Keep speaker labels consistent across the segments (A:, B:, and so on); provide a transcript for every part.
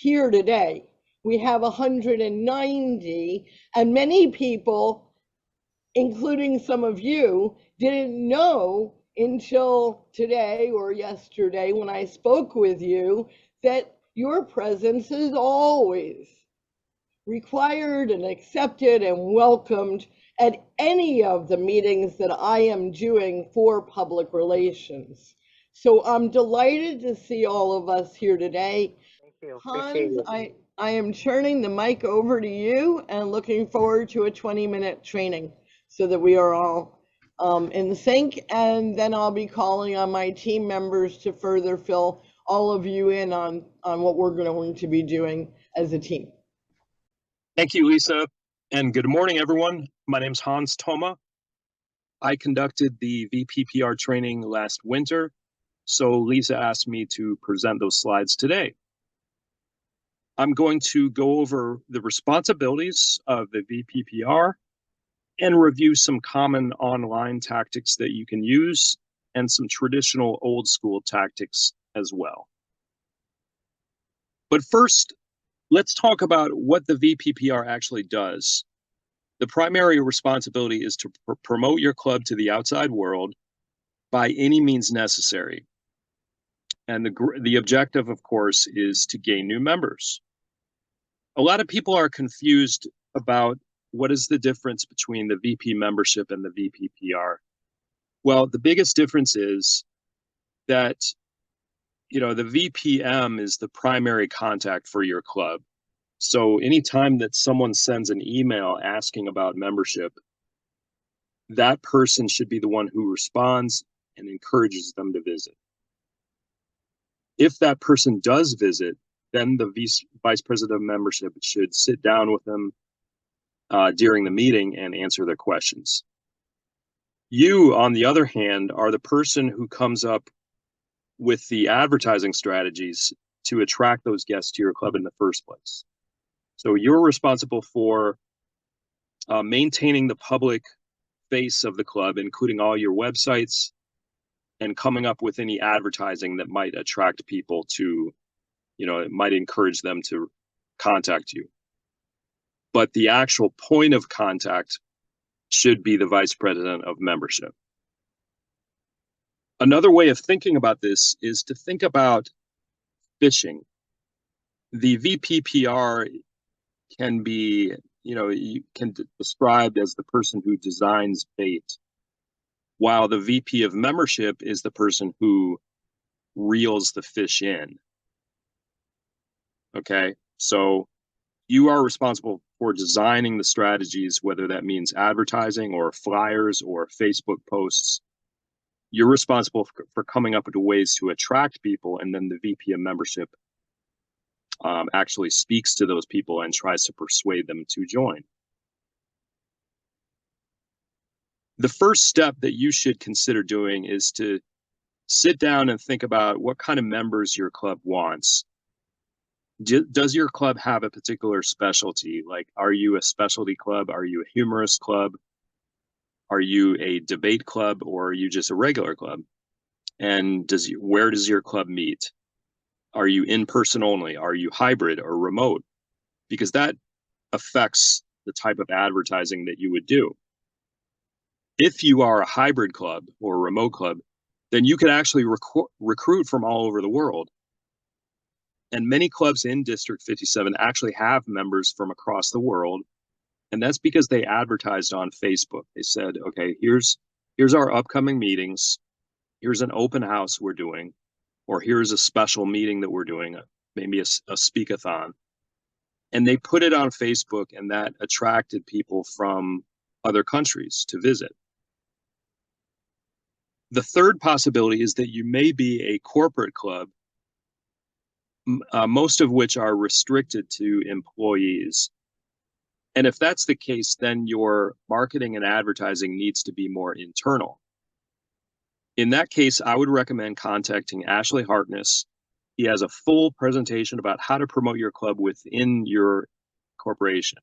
A: here today. We have 190, and many people, including some of you, didn't know until today or yesterday when I spoke with you that your presence is always required and accepted and welcomed at any of the meetings that I am doing for public relations. So I'm delighted to see all of us here today.
B: Thank you. Appreciate
A: Hans,
B: it.
A: I am turning the mic over to you and looking forward to a 20-minute training so that we are all in sync, and then I'll be calling on my team members to further fill all of you in on what we're going to be doing as a team.
C: Thank you, Lisa, and good morning, everyone. My name is Hans Thoma. I conducted the VPPR training last winter, so Lisa asked me to present those slides today. I'm going to go over the responsibilities of the VPPR and review some common online tactics that you can use and some traditional old school tactics as well. But first, let's talk about what the VPPR actually does. The primary responsibility is to promote your club to the outside world by any means necessary. And the objective, of course, is to gain new members. A lot of people are confused about what is the difference between the VP membership and the VPPR. Well, the biggest difference is that, the VPM is the primary contact for your club. So anytime that someone sends an email asking about membership, that person should be the one who responds and encourages them to visit. If that person does visit, then the vice president of membership should sit down with them during the meeting and answer their questions. You, on the other hand, are the person who comes up with the advertising strategies to attract those guests to your club in the first place. So you're responsible for maintaining the public face of the club, including all your websites, and coming up with any advertising that might attract people to, it might encourage them to contact you. But the actual point of contact should be the vice president of membership. Another way of thinking about this is to think about fishing. The VPPR can be, you can described as the person who designs bait, while the VP of membership is the person who reels the fish in. Okay, so you are responsible for designing the strategies, whether that means advertising or flyers or Facebook posts. You're responsible for coming up with ways to attract people, and then the VP of membership actually speaks to those people and tries to persuade them to join. The first step that you should consider doing is to sit down and think about what kind of members your club wants. Does your club have a particular specialty? Like, are you a specialty club? Are you a humorous club? Are you a debate club, or are you just a regular club? And where does your club meet? Are you in person only? Are you hybrid or remote? Because that affects the type of advertising that you would do. If you are a hybrid club or a remote club, then you could actually recruit from all over the world. And many clubs in District 57 actually have members from across the world. And that's because they advertised on Facebook. They said, okay, here's our upcoming meetings. Here's an open house we're doing, or here's a special meeting that we're doing, maybe a speak-a-thon. And they put it on Facebook, and that attracted people from other countries to visit. The third possibility is that you may be a corporate club, most of which are restricted to employees. And if that's the case, then your marketing and advertising needs to be more internal. In that case, I would recommend contacting Ashley Harkness. He has a full presentation about how to promote your club within your corporation.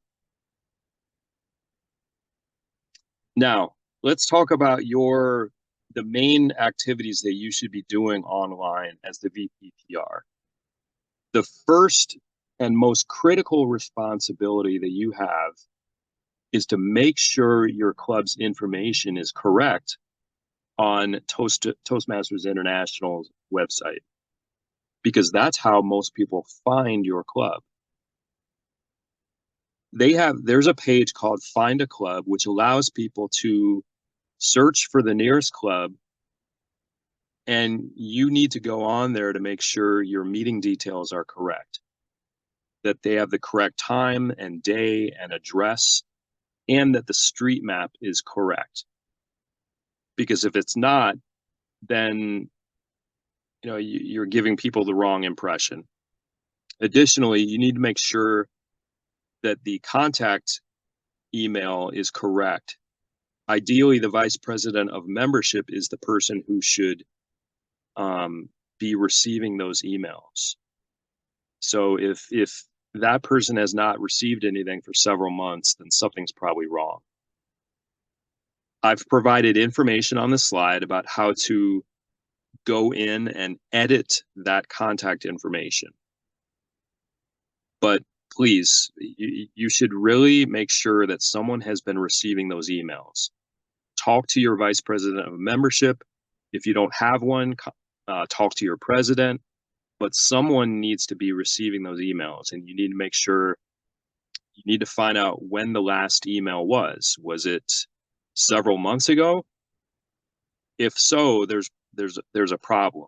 C: Now, let's talk about the main activities that you should be doing online as the VPPR. The first and most critical responsibility that you have is to make sure your club's information is correct on Toastmasters International's website, because that's how most people find your club. There's a page called Find a Club, which allows people to search for the nearest club, and you need to go on there to make sure your meeting details are correct, that they have the correct time and day and address, and that the street map is correct. Because if it's not, then you're giving people the wrong impression. Additionally, you need to make sure that the contact email is correct. Ideally, the vice president of membership is the person who should be receiving those emails. So if that person has not received anything for several months, then something's probably wrong. I've provided information on the slide about how to go in and edit that contact information. But please, you should really make sure that someone has been receiving those emails. Talk to your vice president of membership. If you don't have one, talk to your president, but someone needs to be receiving those emails, and you need to make sure, you need to find out when the last email was. Was it several months ago? If so, there's a problem,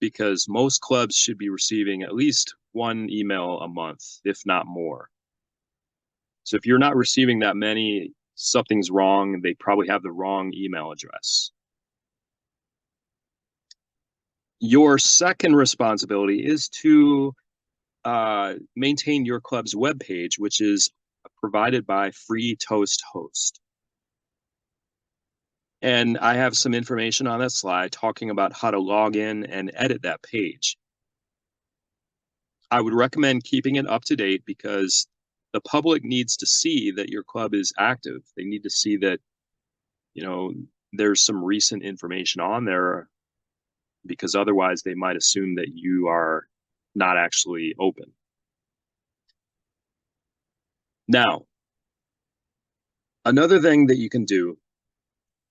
C: because most clubs should be receiving at least one email a month, if not more. So if you're not receiving that many, something's wrong. They probably have the wrong email address. Your second responsibility is to maintain your club's webpage, which is provided by FreeToastHost. And I have some information on that slide talking about how to log in and edit that page. I would recommend keeping it up to date, because the public needs to see that your club is active. They need to see that, there's some recent information on there, because otherwise they might assume that you are not actually open. Now, another thing that you can do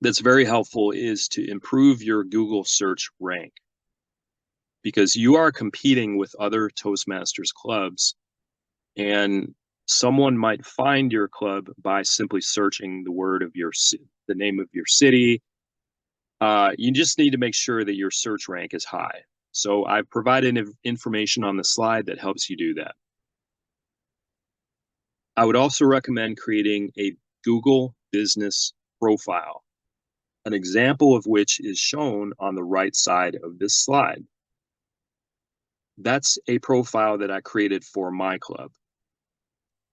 C: that's very helpful is to improve your Google search rank, because you are competing with other Toastmasters clubs, and someone might find your club by simply searching the name of your city. You just need to make sure that your search rank is high. So I've provided information on the slide that helps you do that. I would also recommend creating a Google business profile, an example of which is shown on the right side of this slide. That's a profile that I created for my club,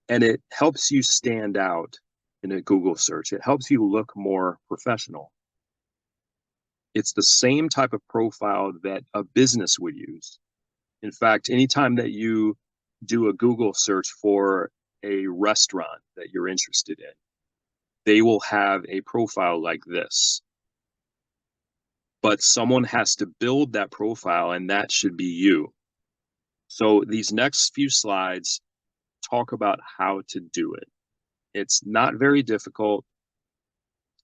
C: and it helps you stand out in a Google search. It helps you look more professional. It's the same type of profile that a business would use. In fact, anytime that you do a Google search for a restaurant that you're interested in, they will have a profile like this. But someone has to build that profile, and that should be you. So these next few slides talk about how to do it. It's not very difficult,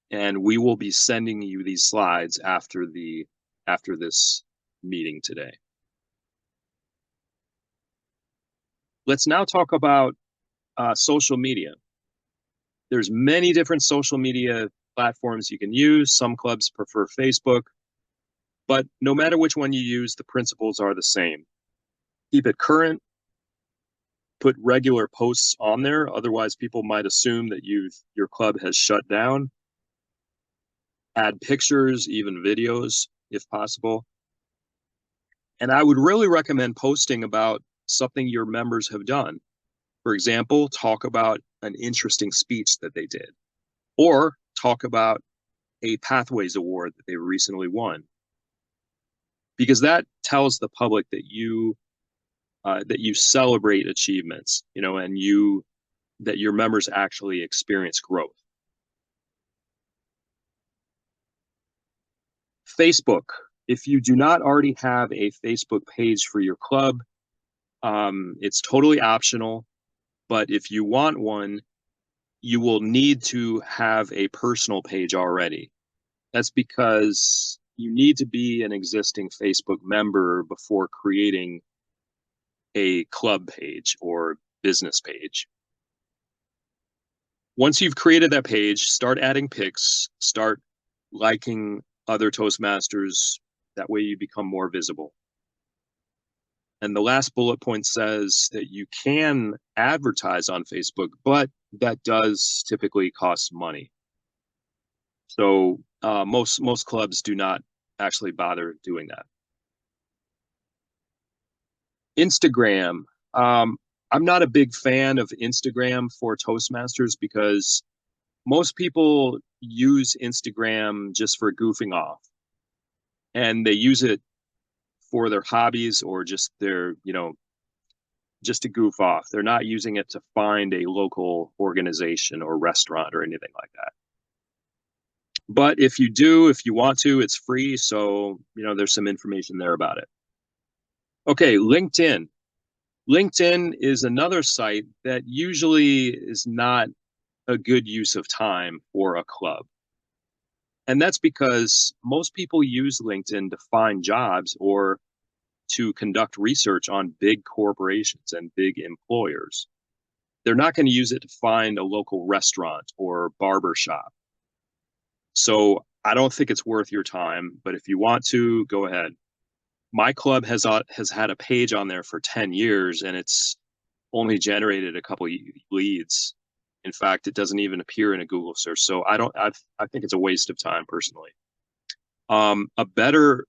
C: and we will be sending you these slides after this meeting today. Let's now talk about social media. There's many different social media platforms you can use. Some clubs prefer Facebook, but no matter which one you use, the principles are the same. Keep it current. Put regular posts on there, otherwise people might assume that your club has shut down. Add pictures, even videos, if possible. And I would really recommend posting about something your members have done. For example, talk about an interesting speech that they did, or talk about a Pathways Award that they recently won, because that tells the public that you celebrate achievements, and that your members actually experience growth. Facebook. If you do not already have a Facebook page for your club, It's totally optional, but if you want one, you will need to have a personal page already. That's because you need to be an existing Facebook member before creating a club page or business page. Once you've created that page, start adding pics, start liking other Toastmasters. That way you become more visible. And the last bullet point says that you can advertise on Facebook, but that does typically cost money. So most clubs do not actually bother doing that. Instagram. I'm not a big fan of Instagram for Toastmasters because most people use Instagram just for goofing off. And they use it for their hobbies or just their, just to goof off. They're not using it to find a local organization or restaurant or anything like that. But if you want to, it's free. So, there's some information there about it. Okay, LinkedIn. LinkedIn is another site that usually is not a good use of time for a club. And that's because most people use LinkedIn to find jobs or to conduct research on big corporations and big employers. They're not going to use it to find a local restaurant or barber shop. So I don't think it's worth your time, but if you want to, go ahead. My club has had a page on there for 10 years and it's only generated a couple leads. In fact, it doesn't even appear in a Google search. So I think it's a waste of time personally. A better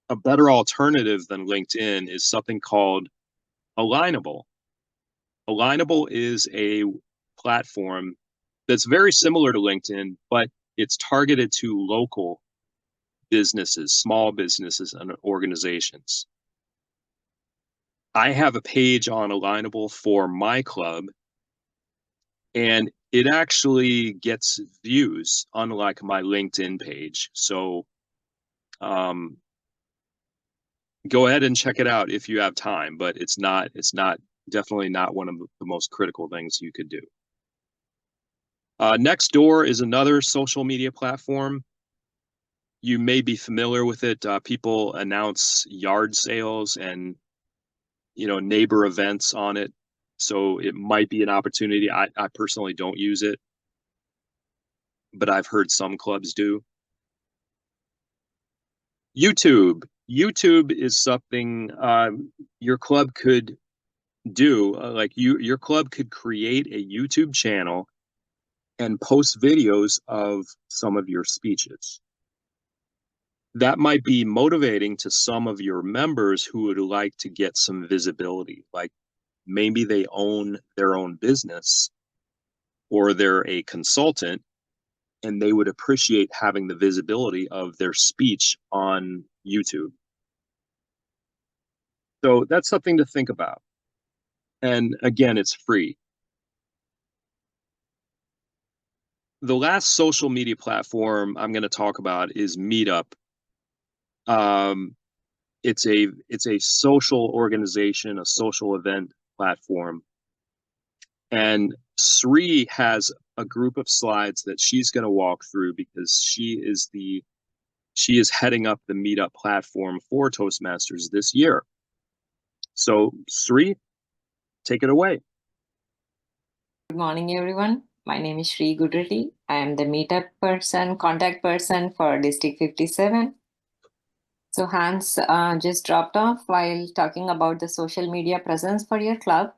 C: alternative than LinkedIn is something called Alignable. Alignable is a platform that's very similar to LinkedIn, but it's targeted to local businesses, small businesses, and organizations. I have a page on Alignable for my club, and it actually gets views, unlike my LinkedIn page. So go ahead and check it out if you have time, but it's definitely not one of the most critical things you could do. Nextdoor is another social media platform. You may be familiar with it. People announce yard sales and neighbor events on it. So it might be an opportunity. I personally don't use it, but I've heard some clubs do. YouTube. YouTube is something your club could do. Your club could create a YouTube channel and post videos of some of your speeches. That might be motivating to some of your members who would like to get some visibility. Like maybe they own their own business or they're a consultant and they would appreciate having the visibility of their speech on YouTube. So that's something to think about. And again, it's free. The last social media platform I'm going to talk about is Meetup. It's a social organization, a social event platform. And Sri has a group of slides that she's going to walk through because she is heading up the Meetup platform for Toastmasters this year. So Sri, take it away.
B: Good morning, everyone. My name is Sri Gudreddy. I am the Meetup contact person for District 57. So Hans just dropped off while talking about the social media presence for your club.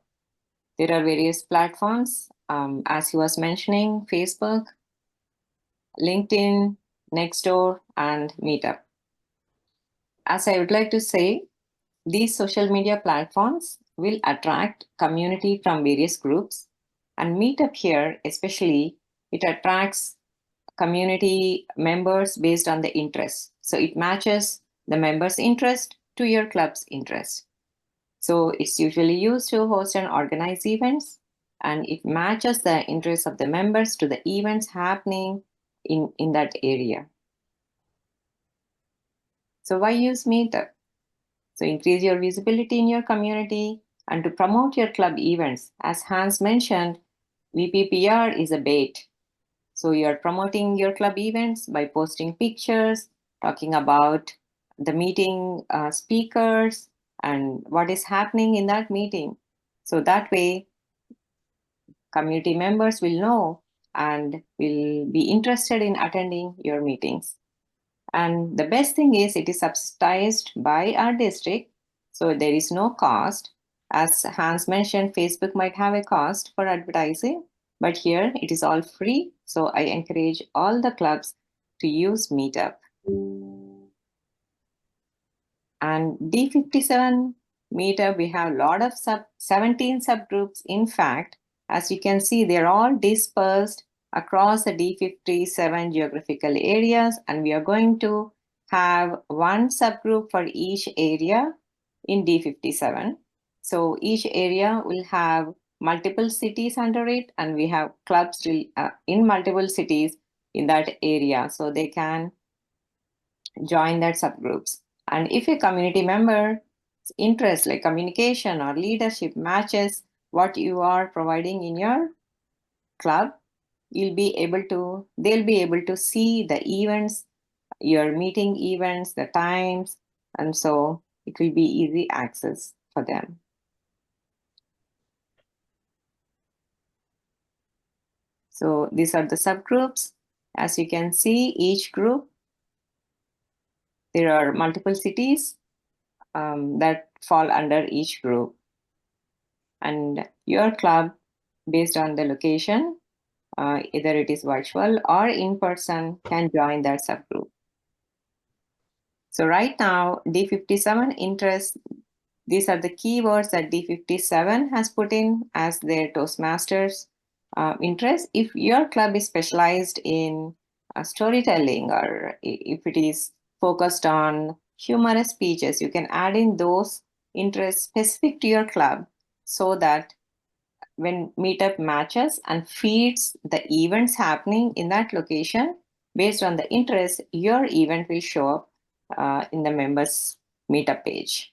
B: There are various platforms, as he was mentioning, Facebook, LinkedIn, Nextdoor, and Meetup. As I would like to say, these social media platforms will attract community from various groups, and Meetup here, especially, it attracts community members based on the interests. So it matches the members' interest to your club's interest. So it's usually used to host and organize events, and it matches the interests of the members to the events happening in that area. So why use Meetup? So increase your visibility in your community and to promote your club events. As Hans mentioned, VPPR is a bait. So you're promoting your club events by posting pictures, talking about the meeting speakers and what is happening in that meeting. So that way, community members will know and will be interested in attending your meetings. And the best thing is it is subsidized by our district, so there is no cost. As Hans mentioned, Facebook might have a cost for advertising, but here it is all free. So I encourage all the clubs to use Meetup. And D57 Meetup, we have a lot of 17 subgroups. In fact, as you can see, they're all dispersed across the D57 geographical areas, and we are going to have one subgroup for each area in D57. So each area will have multiple cities under it, and we have clubs in multiple cities in that area, so they can join that subgroups. And if a community member's interest like communication or leadership matches what you are providing in your club, they'll be able to see the events, your meeting events, the times, and so it will be easy access for them. So these are the subgroups. As you can see, each group, there are multiple cities that fall under each group. And your club, based on the location, either it is virtual or in person, can join that subgroup. So right now, D57 interest, these are the keywords that D57 has put in as their Toastmasters interest. If your club is specialized in storytelling, or if it is focused on humorous speeches, you can add in those interests specific to your club, so that when Meetup matches and feeds the events happening in that location, based on the interest, your event will show up in the members' Meetup page.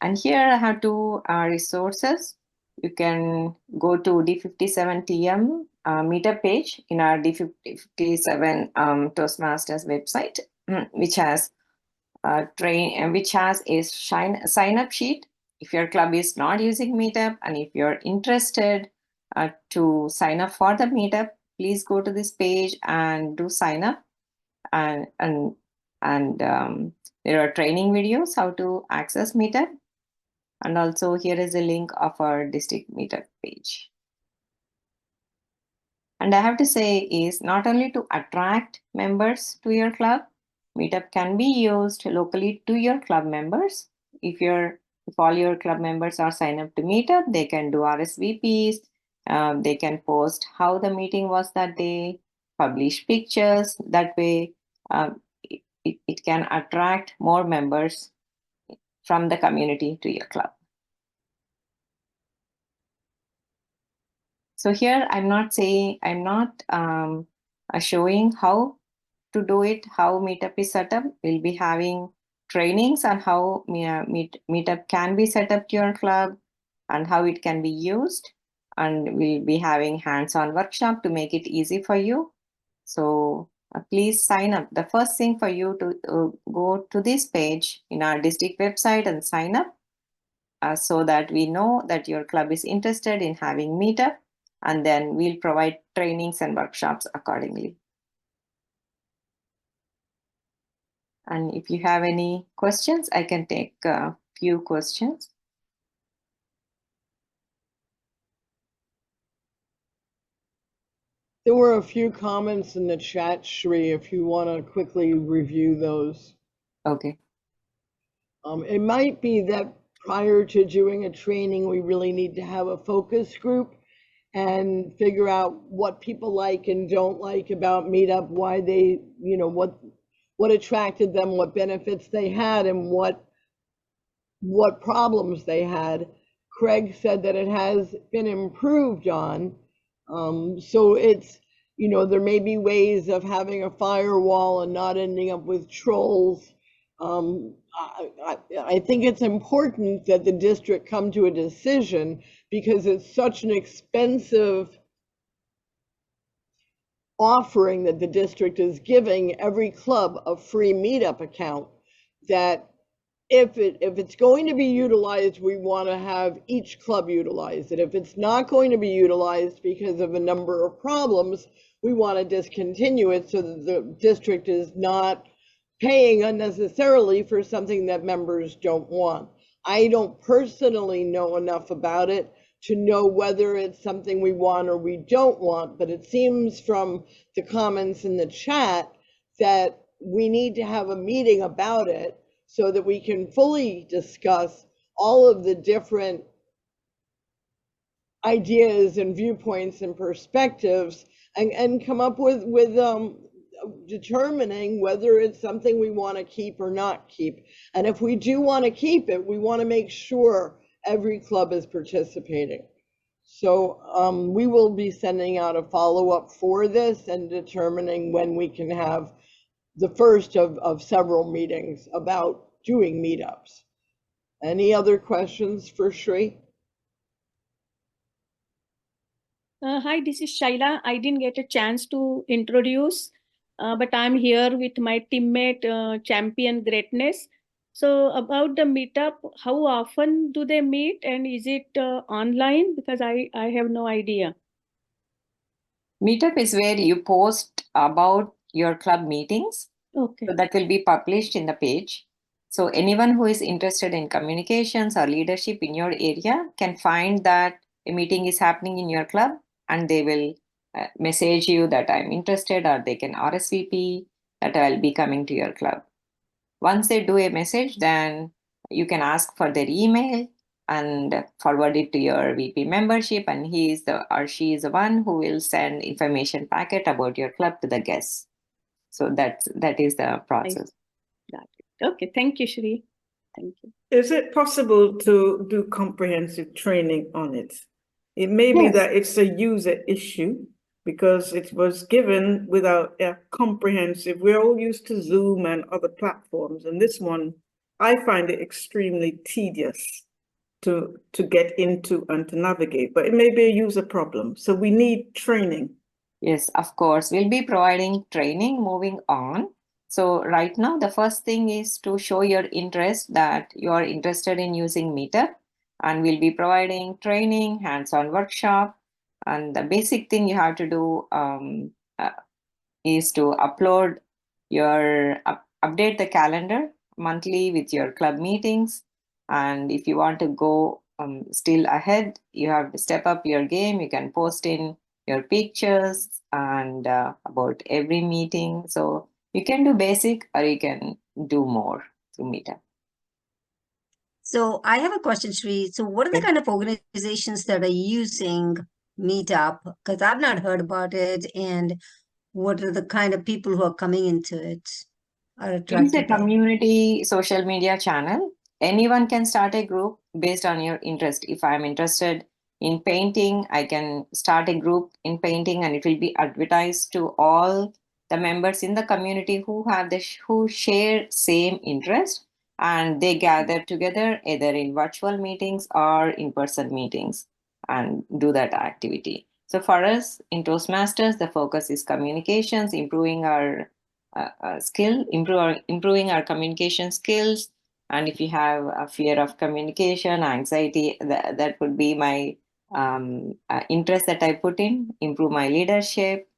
B: And here I have two resources. You can go to D57TM Meetup page in our D57 Toastmasters website, which has a sign up sheet. If your club is not using Meetup and if you're interested to sign up for the Meetup, please go to this page and do sign up. And there are training videos how to access Meetup. And also here is a link of our district Meetup page. And I have to say is not only to attract members to your club, Meetup can be used locally to your club members. If all your club members are signed up to Meetup, they can do RSVPs. They can post how the meeting was that day, publish pictures. That way, it can attract more members from the community to your club. So here I'm not showing how to do it, how Meetup is set up. We'll be having trainings on how Meetup can be set up to your club and how it can be used. And we'll be having hands-on workshop to make it easy for you. So please sign up. The first thing for you to go to this page in our district website and sign up so that we know that your club is interested in having Meetup, and then we'll provide trainings and workshops accordingly. And if you have any questions, I can take a few questions.
A: There were a few comments in the chat, Shri, if you want to quickly review those.
B: Okay.
A: It might be that prior to doing a training, we really need to have a focus group and figure out what people like and don't like about Meetup, why they, what attracted them, what benefits they had, and what problems they had. Craig said that it has been improved on. So it's, you know, there may be ways of having a firewall and not ending up with trolls. I think it's important that the district come to a decision, because it's such an expensive offering that the district is giving every club a free Meetup account, that if it's going to be utilized, we want to have each club utilize it. If it's not going to be utilized because of a number of problems, we want to discontinue it so that the district is not paying unnecessarily for something that members don't want. I don't personally know enough about it to know whether it's something we want or we don't want, but it seems from the comments in the chat that we need to have a meeting about it so that we can fully discuss all of the different ideas and viewpoints and perspectives, and come up with determining whether it's something we want to keep or not keep. And if we do want to keep it, we want to make sure every club is participating. So we will be sending out a follow-up for this and determining when we can have the first of several meetings about doing meetups. Any other questions for Shri?
D: Hi, this is Shaila. I didn't get a chance to introduce, but I'm here with my teammate, Champion Greatness. So about the meetup, how often do they meet, and is it online? Because I have no idea.
B: Meetup is where you post about your club meetings.
D: Okay.
B: So that will be published in the page. So anyone who is interested in communications or leadership in your area can find that a meeting is happening in your club, and they will message you that I'm interested, or they can RSVP that I'll be coming to your club. Once they do a message, then you can ask for their email and forward it to your VP membership, and he is the or she is the one who will send information packet about your club to the guests. So that is the process.
D: Got it. Okay, thank you, Shri. Thank you.
E: Is it possible to do comprehensive training on it? It may be that it's a user issue because it was given without a comprehensive. We're all used to Zoom and other platforms, and this one, I find it extremely tedious to get into and to navigate, but it may be a user problem. So we need training.
B: Yes, of course. We'll be providing training moving on. So right now, the first thing is to show your interest that you are interested in using Meetup, and we'll be providing training, hands-on workshop. And the basic thing you have to do is to upload your, update the calendar monthly with your club meetings. And if you want to go still ahead, you have to step up your game. You can post in your pictures and about every meeting. So you can do basic, or you can do more through Meetup.
F: So I have a question, Shri. So what are the kind of organizations that are using Meetup? Because I've not heard about it. And what are the kind of people who are coming into it?
B: It's a community social media channel. Anyone can start a group based on your interest. If I'm interested in painting, I can start a group in painting, and it will be advertised to all the members in the community who have who share same interest, and they gather together either in virtual meetings or in-person meetings and do that activity. So for us in Toastmasters, the focus is communications, improving our improving our communication skills. And if you have a fear of communication, anxiety, that would be my interest that I put in, improve my leadership,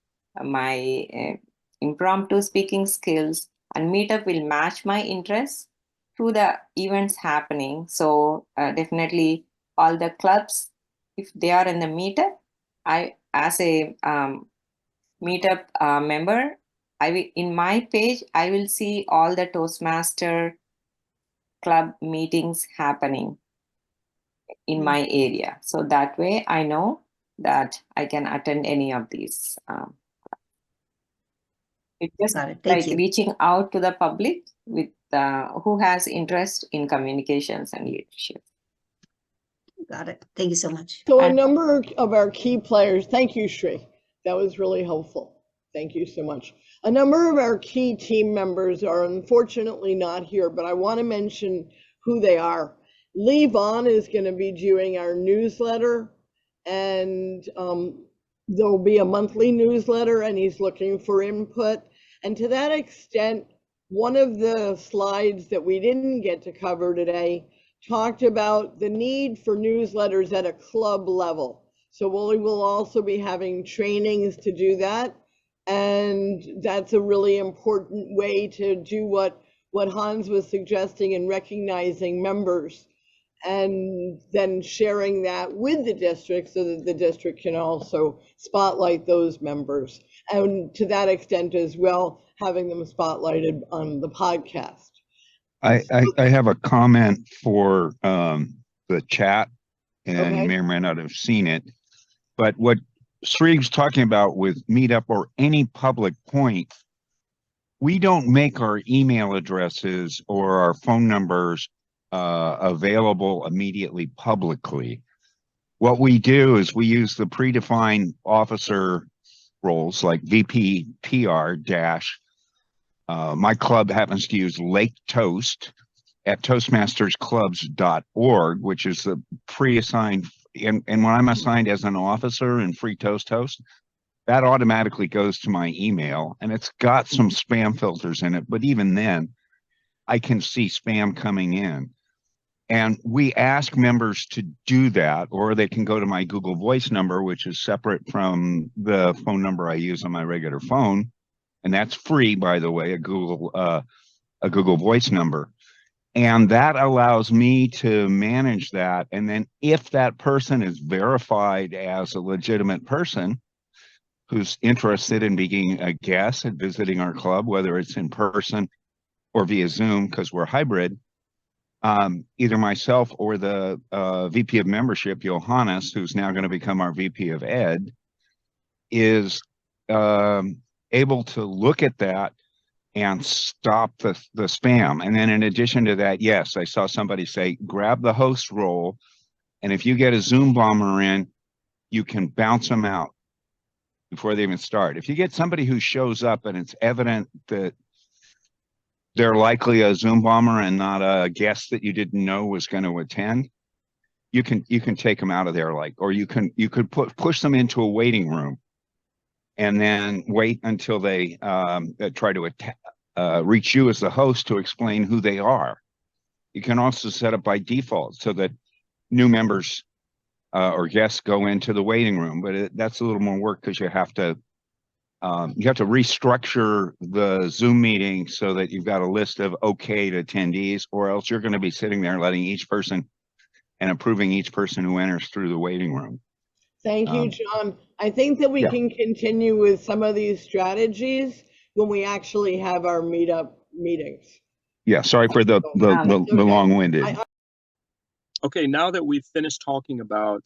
B: my impromptu speaking skills, and Meetup will match my interests to the events happening. So definitely all the clubs, if they are in the Meetup, I, as a Meetup member, in my page, I will see all the Toastmaster club meetings happening in my area. So that way I know that I can attend any of these. It's just like reaching out to the public with who has interest in communications and leadership.
F: Got it. Thank you so much.
A: So a number of our key players, thank you, Shri. That was really helpful. Thank you so much. A number of our key team members are unfortunately not here, but I want to mention who they are. Lee Vaughn is going to be doing our newsletter, and there'll be a monthly newsletter, and he's looking for input. And to that extent, one of the slides that we didn't get to cover today talked about the need for newsletters at a club level. So we will also be having trainings to do that. And that's a really important way to do what Hans was suggesting in recognizing members and then sharing that with the district so that the district can also spotlight those members. And to that extent as well, having them spotlighted on the podcast.
G: I have a comment for the chat, and
A: Okay.
G: you may or may not have seen it, but what Sri's talking about with Meetup or any public point, we don't make our email addresses or our phone numbers available immediately publicly. What we do is we use the predefined officer roles like VPPR dash. My club happens to use Lake Toast at toastmastersclubs.org, which is the pre-assigned. And when I'm assigned as an officer in FreeToastHost, that automatically goes to my email, and it's got some spam filters in it. But even then, I can see spam coming in. And we ask members to do that, or they can go to my Google Voice number, which is separate from the phone number I use on my regular phone. And that's free, by the way, a Google Voice number. And that allows me to manage that. And then if that person is verified as a legitimate person who's interested in being a guest and visiting our club, whether it's in person or via Zoom, because we're hybrid, either myself or the VP of membership, Johannes, who's now going to become our VP of Ed, is able to look at that and stop the spam. And then in addition to that, yes, I saw somebody say, grab the host role, and if you get a Zoom bomber in, you can bounce them out before they even start. If you get somebody who shows up and it's evident that they're likely a Zoom bomber and not a guest that you didn't know was going to attend, you can take them out of there, or you could push them into a waiting room and then wait until they try to reach you as the host to explain who they are. You can also set up by default so that new members or guests go into the waiting room, but that's a little more work because you have to restructure the Zoom meeting so that you've got a list of okayed attendees, or else you're going to be sitting there letting each person and approving each person who enters through the waiting room.
A: Thank you, John. I think that we can continue with some of these strategies when we actually have our meetup meetings.
G: Yeah, sorry for the long-winded.
C: Okay, now that we've finished talking about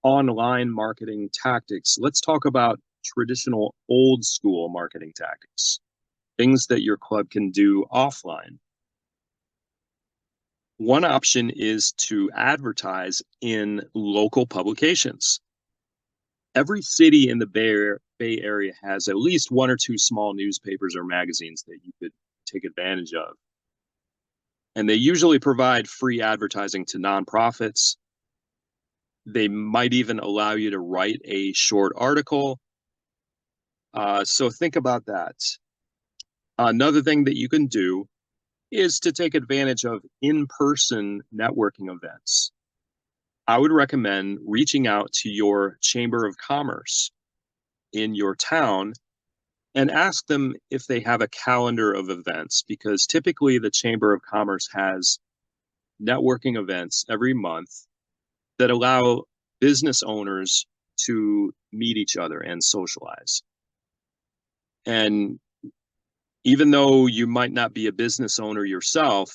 C: online marketing tactics, let's talk about traditional old school marketing tactics, things that your club can do offline. One option is to advertise in local publications. Every city in the Bay Area has at least one or two small newspapers or magazines that you could take advantage of. And they usually provide free advertising to nonprofits. They might even allow you to write a short article. So think about that. Another thing that you can do is to take advantage of in-person networking events. I would recommend reaching out to your Chamber of Commerce in your town and ask them if they have a calendar of events, because typically the Chamber of Commerce has networking events every month that allow business owners to meet each other and socialize. And even though you might not be a business owner yourself,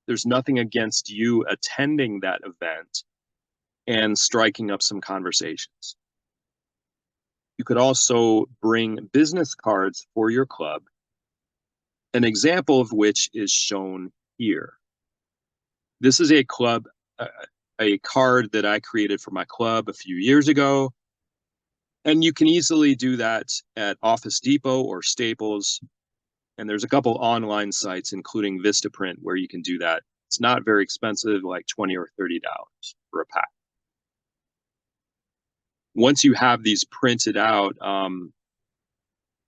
C: there's nothing against you attending that event and striking up some conversations. You could also bring business cards for your club, an example of which is shown here. This is a card that I created for my club a few years ago. And you can easily do that at Office Depot or Staples. And there's a couple online sites, including Vistaprint, where you can do that. It's not very expensive, like $20 or $30 for a pack. Once you have these printed out,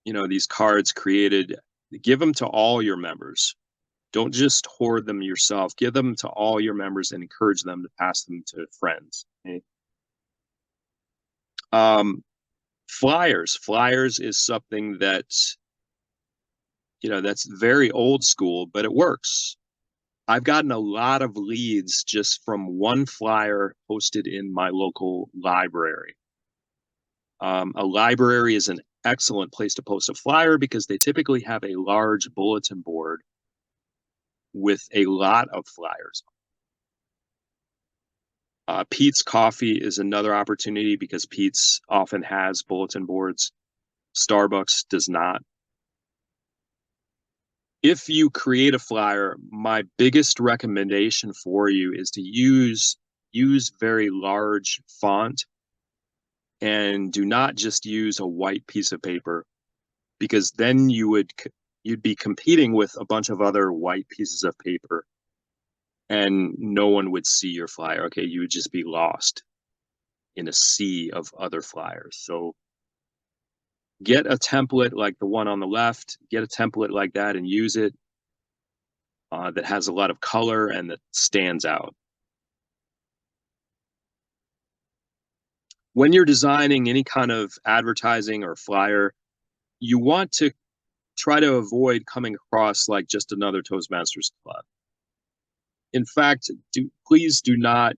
C: you know, these cards created, give them to all your members. Don't just hoard them yourself. Give them to all your members and encourage them to pass them to friends. Okay? Flyers. Flyers is something that, you know, that's very old school, but it works. I've gotten a lot of leads just from one flyer posted in my local library. A library is an excellent place to post a flyer because they typically have a large bulletin board with a lot of flyers. Pete's Coffee is another opportunity because Pete's often has bulletin boards. Starbucks does not. If you create a flyer, my biggest recommendation for you is to use very large font, and do not just use a white piece of paper, because then you'd be competing with a bunch of other white pieces of paper and no one would see your flyer. Okay, you would just be lost in a sea of other flyers. So get a template like the one on the left, get a template like that and use it, that has a lot of color and that stands out. When you're designing any kind of advertising or flyer, you want to try to avoid coming across like just another Toastmasters club. In fact, please do not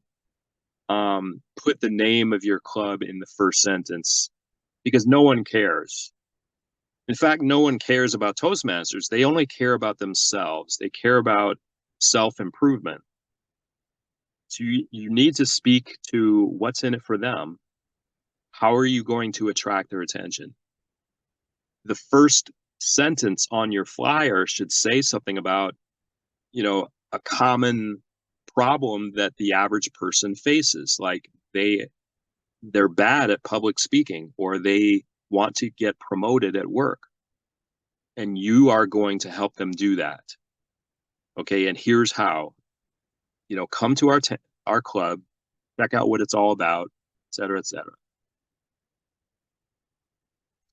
C: put the name of your club in the first sentence, because no one cares. In fact, no one cares about Toastmasters. They only care about themselves. They care about self-improvement. So you need to speak to what's in it for them. How are you going to attract their attention? The first sentence on your flyer should say something about, you know, a common problem that the average person faces, like they're bad at public speaking, or they want to get promoted at work, and you are going to help them do that. Okay, and here's how. You know, come to our club, check out what it's all about, et cetera, et cetera.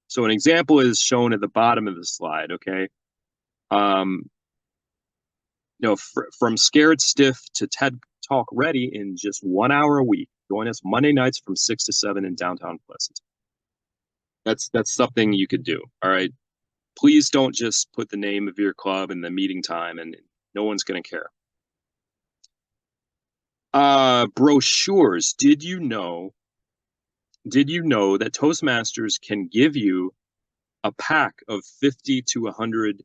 C: So an example is shown at the bottom of the slide. Okay, you know, from Scared Stiff to TED Talk Ready in just 1 hour a week. Join us Monday nights from 6 to 7 in downtown Pleasanton. That's something you could do. All right. Please don't just put the name of your club and the meeting time, and no one's going to care. Brochures. Did you know that Toastmasters can give you a pack of 50 to 100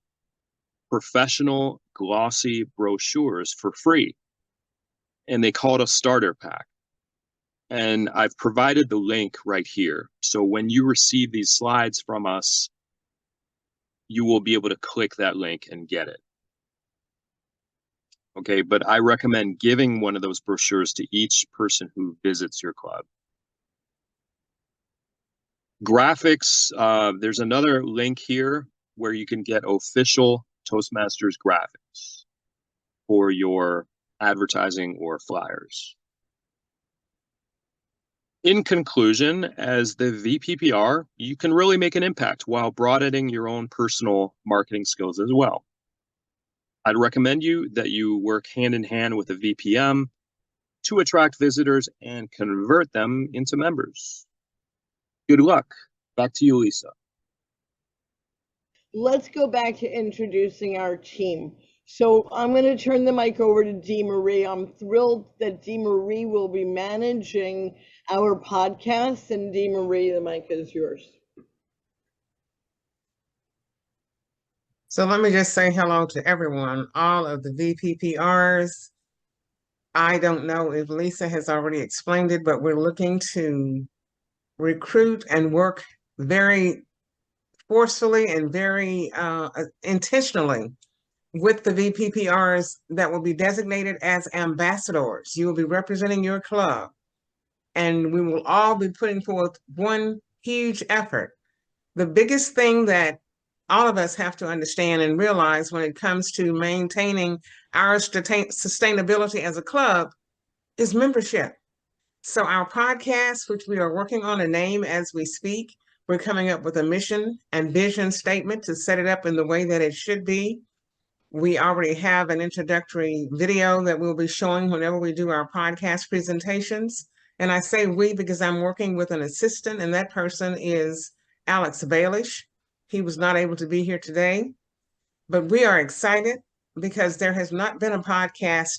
C: professional glossy brochures for free? And they call it a starter pack. And I've provided the link right here. So when you receive these slides from us, you will be able to click that link and get it. Okay, but I recommend giving one of those brochures to each person who visits your club. Graphics, there's another link here where you can get official Toastmasters graphics for your advertising or flyers. In conclusion, as the VPPR, you can really make an impact while broadening your own personal marketing skills as well. I'd recommend that you work hand in hand with a VPM to attract visitors and convert them into members. Good luck. Back to you, Lisa.
A: Let's go back to introducing our team. So I'm going to turn the mic over to Dee Marie. I'm thrilled that Dee Marie will be managing our podcast. And Dee Marie, the mic is yours.
H: So let me just say hello to everyone, all of the VPPRs. I don't know if Lisa has already explained it, but we're looking to recruit and work very forcefully and very intentionally with the VPPRs that will be designated as ambassadors. You will be representing your club, and we will all be putting forth one huge effort. The biggest thing that all of us have to understand and realize when it comes to maintaining our sustainability as a club is membership. So our podcast, which we are working on a name as we speak, we're coming up with a mission and vision statement to set it up in the way that it should be. We already have an introductory video that we'll be showing whenever we do our podcast presentations. And I say we because I'm working with an assistant, and that person is Alex Baelish. He was not able to be here today, but we are excited because there has not been a podcast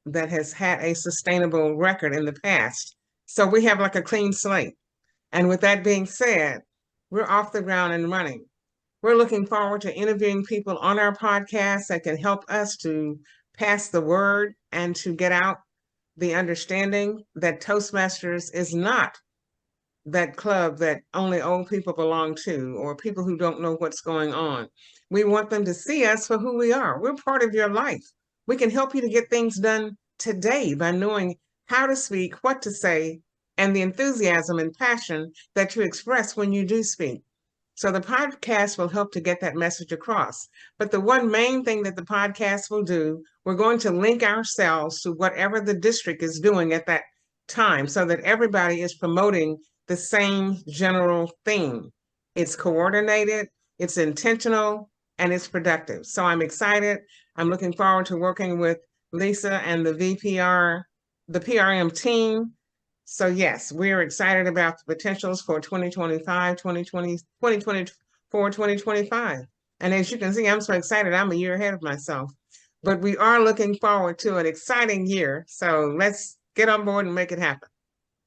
H: that has had a sustainable record in the past. So we have like a clean slate. And with that being said, we're off the ground and running. We're looking forward to interviewing people on our podcast that can help us to pass the word and to get out the understanding that Toastmasters is not that club that only old people belong to or people who don't know what's going on. We want them to see us for who we are. We're part of your life. We can help you to get things done today by knowing how to speak, what to say, and the enthusiasm and passion that you express when you do speak. So the podcast will help to get that message across. But the one main thing that the podcast will do, we're going to link ourselves to whatever the district is doing at that time so that everybody is promoting the same general theme. It's coordinated, it's intentional, and it's productive. So I'm excited. I'm looking forward to working with Lisa and the VPR, the PRM team. So yes, we're excited about the potentials for 2025, 2024, 2025. And as you can see, I'm so excited. I'm a year ahead of myself. But we are looking forward to an exciting year. So let's get on board and make it happen.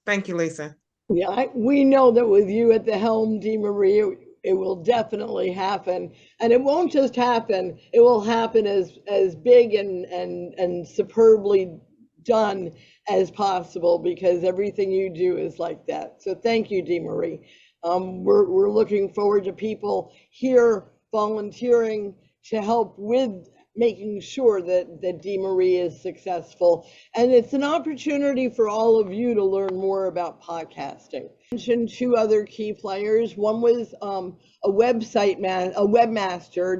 H: Thank you, Lisa.
A: Yeah, we know that with you at the helm, DeMarie, it will definitely happen. And it won't just happen, it will happen as big and superbly done as possible, because everything you do is like that. So thank you, DeMarie. We're looking forward to people here volunteering to help with making sure that DeMarie is successful. And it's an opportunity for all of you to learn more about podcasting. I mentioned two other key players. One was a webmaster,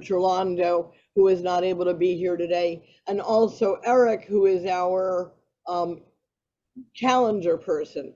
A: Gerlando, who is not able to be here today, and also Eric, who is our calendar person.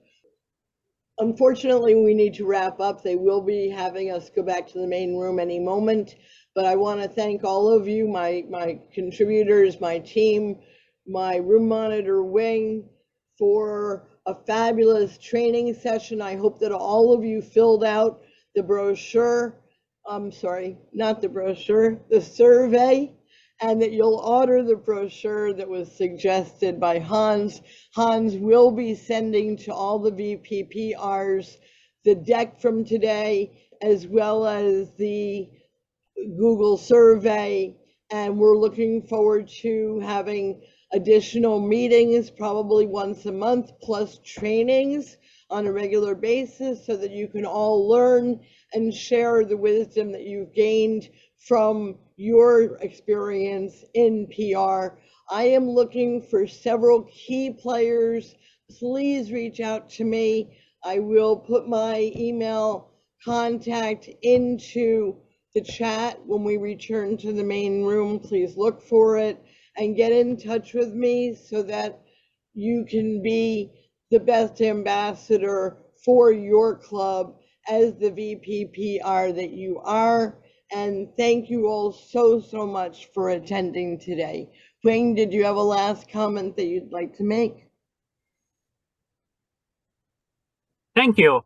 A: Unfortunately, we need to wrap up. They will be having us go back to the main room any moment, but I want to thank all of you, my contributors, my team, my room monitor wing, for a fabulous training session. I hope that all of you filled out the brochure. I'm sorry, not the brochure, the survey, and that you'll order the brochure that was suggested by Hans. Hans will be sending to all the VPPRs the deck from today, as well as the Google survey, and we're looking forward to having additional meetings, probably once a month, plus trainings on a regular basis, so that you can all learn and share the wisdom that you've gained from your experience in PR. I am looking for several key players. Please reach out to me. I will put my email contact into the chat when we return to the main room. Please look for it and get in touch with me so that you can be the best ambassador for your club as the VPPR that you are. And thank you all so much for attending today. Wing, did you have a last comment that you'd like to make?
I: Thank you.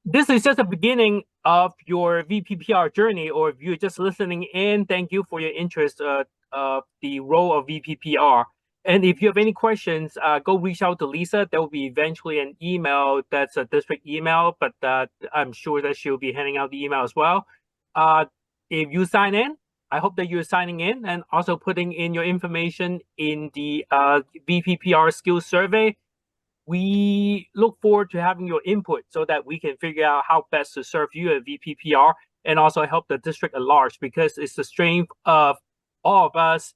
I: This is just the beginning of your VPPR journey, or if you're just listening in, thank you for your interest of the role of VPPR. And if you have any questions, go reach out to Lisa. There will be eventually an email that's a district email, but I'm sure that she'll be handing out the email as well. If you sign in, I hope that you're signing in and also putting in your information in the VPPR skills survey. We look forward to having your input so that we can figure out how best to serve you at VPPR and also help the district at large, because it's the strength of all of us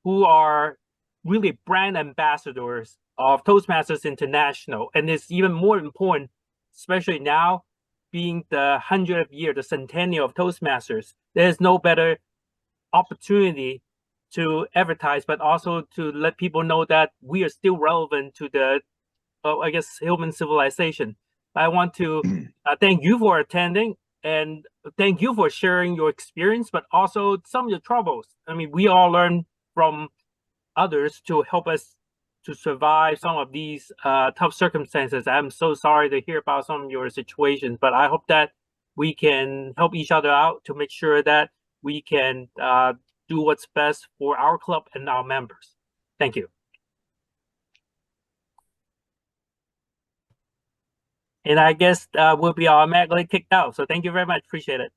I: who are really brand ambassadors of Toastmasters International. And it's even more important, especially now being the 100th year, the centennial of Toastmasters, there's no better opportunity to advertise, but also to let people know that we are still relevant to the, I guess, human civilization. I want to thank you for attending and thank you for sharing your experience, but also some of your troubles. I mean, we all learn from others to help us to survive some of these tough circumstances. I'm so sorry to hear about some of your situations, but I hope that we can help each other out to make sure that we can do what's best for our club and our members. Thank you. And I guess we'll be automatically kicked out. So thank you very much. Appreciate it.